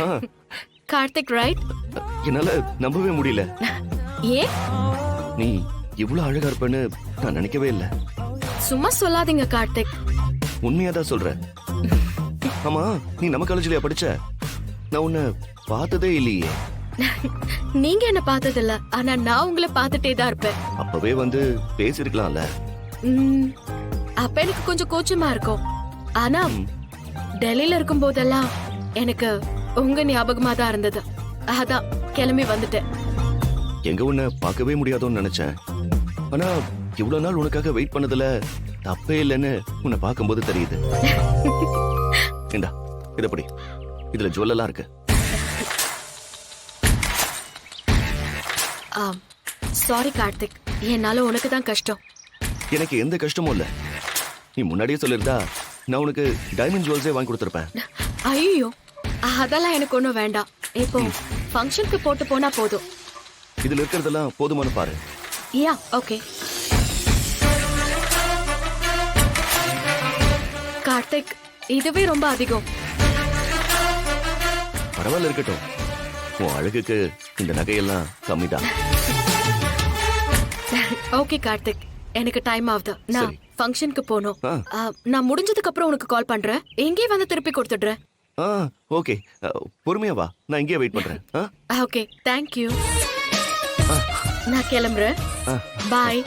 ஆ, Karthik right? என்னால நம்பவே முடியல. ஏன்? நீ இவ்வளவு அழகா இருப்பேன்னு நான் நினைக்கவே இல்ல. சும்மா சொல்லாதீங்க கார்த்திக். உண்மையாதான் சொல்றேன். ஆமா, நீ நம்ம காலேஜ்லயா படிச்ச? நான் உன்னை பார்த்ததே இல்லையே. நீங்க என்ன பார்த்ததில்ல, ஆனா நான் உங்களை பார்த்துட்டே தான் இருப்பேன். அப்பவே வந்து பேசிருக்கலாம்ல. ம், அப்ப எனக்கு கொஞ்சம் கூச்சமா இருக்கும். ஆனா டெல்லியில இருக்கும் போதெல்லாம் எனக்கு உங்க ஞாபகமா தான் இருந்தது. அதான் கிளம்பி வந்துட்டேன். எங்க உன்னை பார்க்கவே முடியாதோன்னு நினைச்சேன். ஆனா இவ்வளவு நாள் உனக்காக வெயிட் பண்ணதுல தப்பே இல்லைன்னு உன்னை பார்க்கும்போது தெரியுது. இந்தா இதப்படி, இதுல ஜுவல்லெல்லாம் இருக்கு. சாரி கார்த்திக், என்னால உனக்கு தான் கஷ்டம். எனக்கு எந்த கஷ்டமும் இல்ல. நீ முன்னாடியே சொல்லிருந்தா நான் உனக்கு டைமண்ட் ஜுவல்ஸே வாங்கி கொடுத்துருப்பேன். ஐயோ, அதெல்லாம் எனக்கு ஒண்ணும் வேண்டாம். இப்போ ஃபங்க்ஷனுக்கு போட்டு போனா போதும். இதுல இருக்கிறதெல்லாம் போதுமான பாரு. யா, ஓகே. கார்த்திக், இதுவே ரொம்ப அதிகம். பரவாயில்ல, இருக்கட்டும். உன் அழகுக்கு இந்த நகையெல்லாம் கம்மிதான். ஓகே கார்த்திக், எனக்கு டைம் ஆகுது. நான் சரி. ஃபங்க்ஷனுக்கு போகணும். ஆ. நான் முடிஞ்சதுக்கு அப்புறம் உனக்கு கால் பண்றேன். எங்கே வந்து திருப்பி கொடுத்துடுறேன். ஓகே, பொறுமையா வா, நான் இங்கேயே வெயிட் பண்றேன். Okay, thank you. நான் கிளம்புறேன். ஆ. பாய்.